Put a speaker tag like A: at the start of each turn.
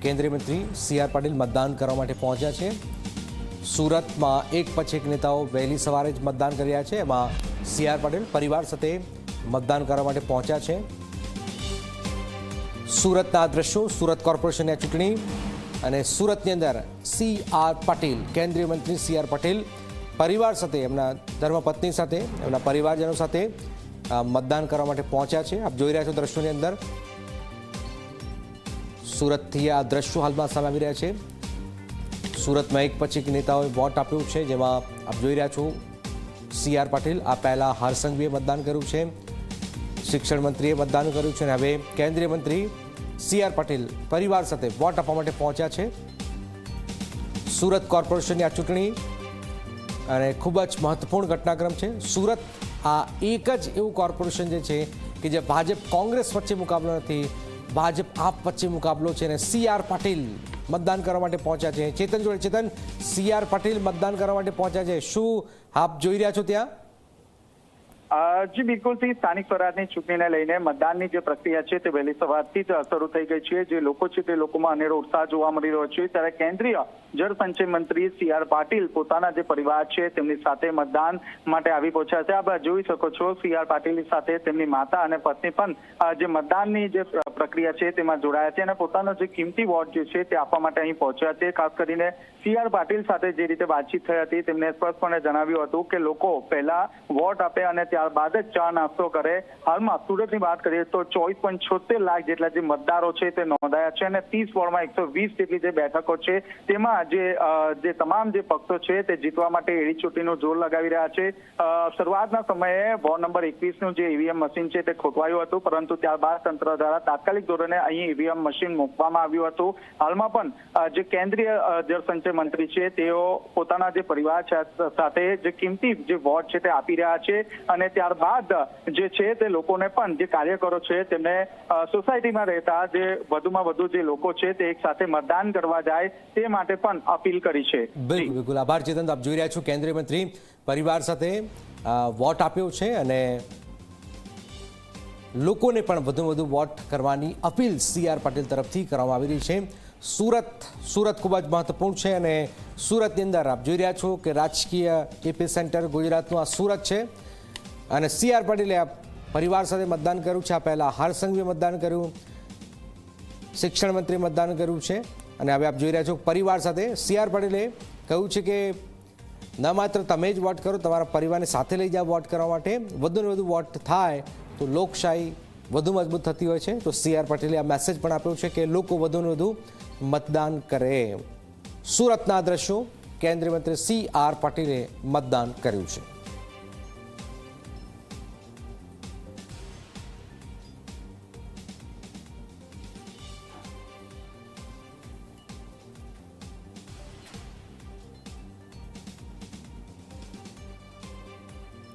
A: કેન્દ્રીય મંત્રી C R Patil મતદાન કરવા માટે પહોંચ્યા છે। સુરતમાં એક પછી એક નેતાઓ વહેલી સવારે જ મતદાન કરી રહ્યા છે। એમાં સી આર પાટીલ પરિવાર સાથે મતદાન કરવા માટે પહોંચ્યા છે। સુરતના દ્રશ્યો, સુરત કોર્પોરેશનની ચૂંટણી અને સુરતની અંદર સી આર પાટીલ, કેન્દ્રીય મંત્રી સી આર પાટીલ પરિવાર સાથે, એમના ધર્મપત્ની સાથે, એમના પરિવારજનો સાથે મતદાન કરવા માટે પહોંચ્યા છે। આપ જોઈ રહ્યા છો દ્રશ્યોની અંદર સુરતથી આ દ્રશ્યો હાલમાં સામે આવી રહ્યા છે। સુરતમાં એક પછી એક નેતાઓએ વોટ આપ્યું છે, જેમાં આપ જોઈ રહ્યા છો સી આર પાટીલ આ પહેલા હરસંઘવીએ મતદાન કર્યું છે, શિક્ષણ મંત્રીએ મતદાન કર્યું છે અને હવે કેન્દ્રીય મંત્રી સી આર પાટીલ પરિવાર સાથે વોટ આપવા માટે પહોંચ્યા છે। સુરત કોર્પોરેશનની આ ચૂંટણી અને ખૂબ જ મહત્વપૂર્ણ ઘટનાક્રમ છે। સુરત આ એક જ એવું કોર્પોરેશન જે છે કે જે ભાજપ કોંગ્રેસ વચ્ચે મુકાબલો નથી, ભાજપ આપ વચ્ચે મુકાબલો છે અને સી આર પાટીલ મતદાન કરવા માટે પહોંચ્યા છે। ચેતન જોડે, ચેતન, સી આર પાટીલ મતદાન કરવા માટે પહોંચ્યા છે, શું આપ જોઈ રહ્યા છો ત્યાં?
B: જી બિલકુલથી સ્થાનિક સ્વરાજની ચૂંટણીને લઈને મતદાનની જે પ્રક્રિયા છે તે વહેલી સવારથી જ શરૂ થઈ ગઈ છે। જે લોકો છે તે લોકોમાં અનેરો ઉત્સાહ જોવા મળી રહ્યો છે। ત્યારે કેન્દ્રીય જળસંચય મંત્રી સી આર પાટીલ પોતાના જે પરિવાર છે તેમની સાથે મતદાન માટે આવી પહોંચ્યા છે। આપ જોઈ શકો છો સી આર પાટીલની સાથે તેમની માતા અને પત્ની પણ જે મતદાનની જે પ્રક્રિયા છે તેમાં જોડાયા છે અને પોતાનો જે કિંમતી વોટ જે છે તે આપવા માટે અહીં પહોંચ્યા છે। ખાસ કરીને સી આર પાટીલ સાથે જે રીતે વાતચીત થઈ હતી તેમને સ્પષ્ટપણે જણાવ્યું હતું કે લોકો પહેલા વોટ આપે અને ત્યારબાદ જ ચા નાસ્તો કરે। હાલમાં સુરતની વાત કરીએ તો 24.76 લાખ જેટલા જે મતદારો છે તે નોંધાયા છે અને 30 વોર્ડમાં 120 જેટલી જે બેઠકો છે તેમાં જે તમામ જે પક્ષો છે તે જીતવા માટે એડી ચોટીનું જોર લગાવી રહ્યા છે। શરૂઆતના સમયે વોર્ડ નંબર 21નું જે ઈવીએમ મશીન છે તે ખોટવાયું હતું, પરંતુ ત્યારબાદ તંત્ર દ્વારા તાત્કાલિક ધોરણે અહીં ઈવીએમ મશીન મૂકવામાં આવ્યું હતું। હાલમાં પણ જે કેન્દ્રીય જળસંચય મંત્રી છે તેઓ પોતાના જે પરિવાર સાથે જે કિંમતી જે વોટ છે તે આપી રહ્યા છે અને ત્યારબાદ જે છે તે લોકોને પણ જે કાર્યકરો છે તેમને સોસાયટીમાં રહેતા જે વધુમાં વધુ જે લોકો છે તે એક સાથે મતદાન કરવા જાય તે માટે પણ અપીલ કરી છે।
A: બિલકુલ બિલકુલ, આભાર ચેતન। આપ જોઈ રહ્યા છો કેન્દ્રીય મંત્રી પરિવાર સાથે વોટ આપ્યો છે અને લોકોને પણ વધુ વધુ વોટ કરવાની અપીલ સી આર પાટીલ તરફથી કરવામાં આવી રહી છે। સુરત ખૂબ જ મહત્વપૂર્ણ છે અને સુરતની અંદર આપ જોઈ રહ્યા છો કે રાજકીય એપી સેન્ટર ગુજરાતનું આ સુરત છે અને સી આર પાટીલે આ પરિવાર સાથે મતદાન કર્યું છે। આ પહેલાં હરસંઘવીએ મતદાન કર્યું, શિક્ષણ મંત્રીએ મતદાન કર્યું છે અને હવે આપ જોઈ રહ્યા છો પરિવાર સાથે સી આર પાટીલે કહ્યું છે કે ન માત્ર તમે જ વોટ કરો, તમારા પરિવારને સાથે લઈ જાઓ વોટ કરવા માટે, વધુને વધુ વોટ થાય તો લોકશાહી વધુ મજબૂત થતી હોય છે। તો સી આર પાટીલે આ મેસેજ પણ આપ્યો છે કે લોકો વધુને વધુ મતદાન કરે। સુરતના દ્રશ્યો, કેન્દ્રીય મંત્રી સી આર પાટીલે મતદાન કર્યું છે।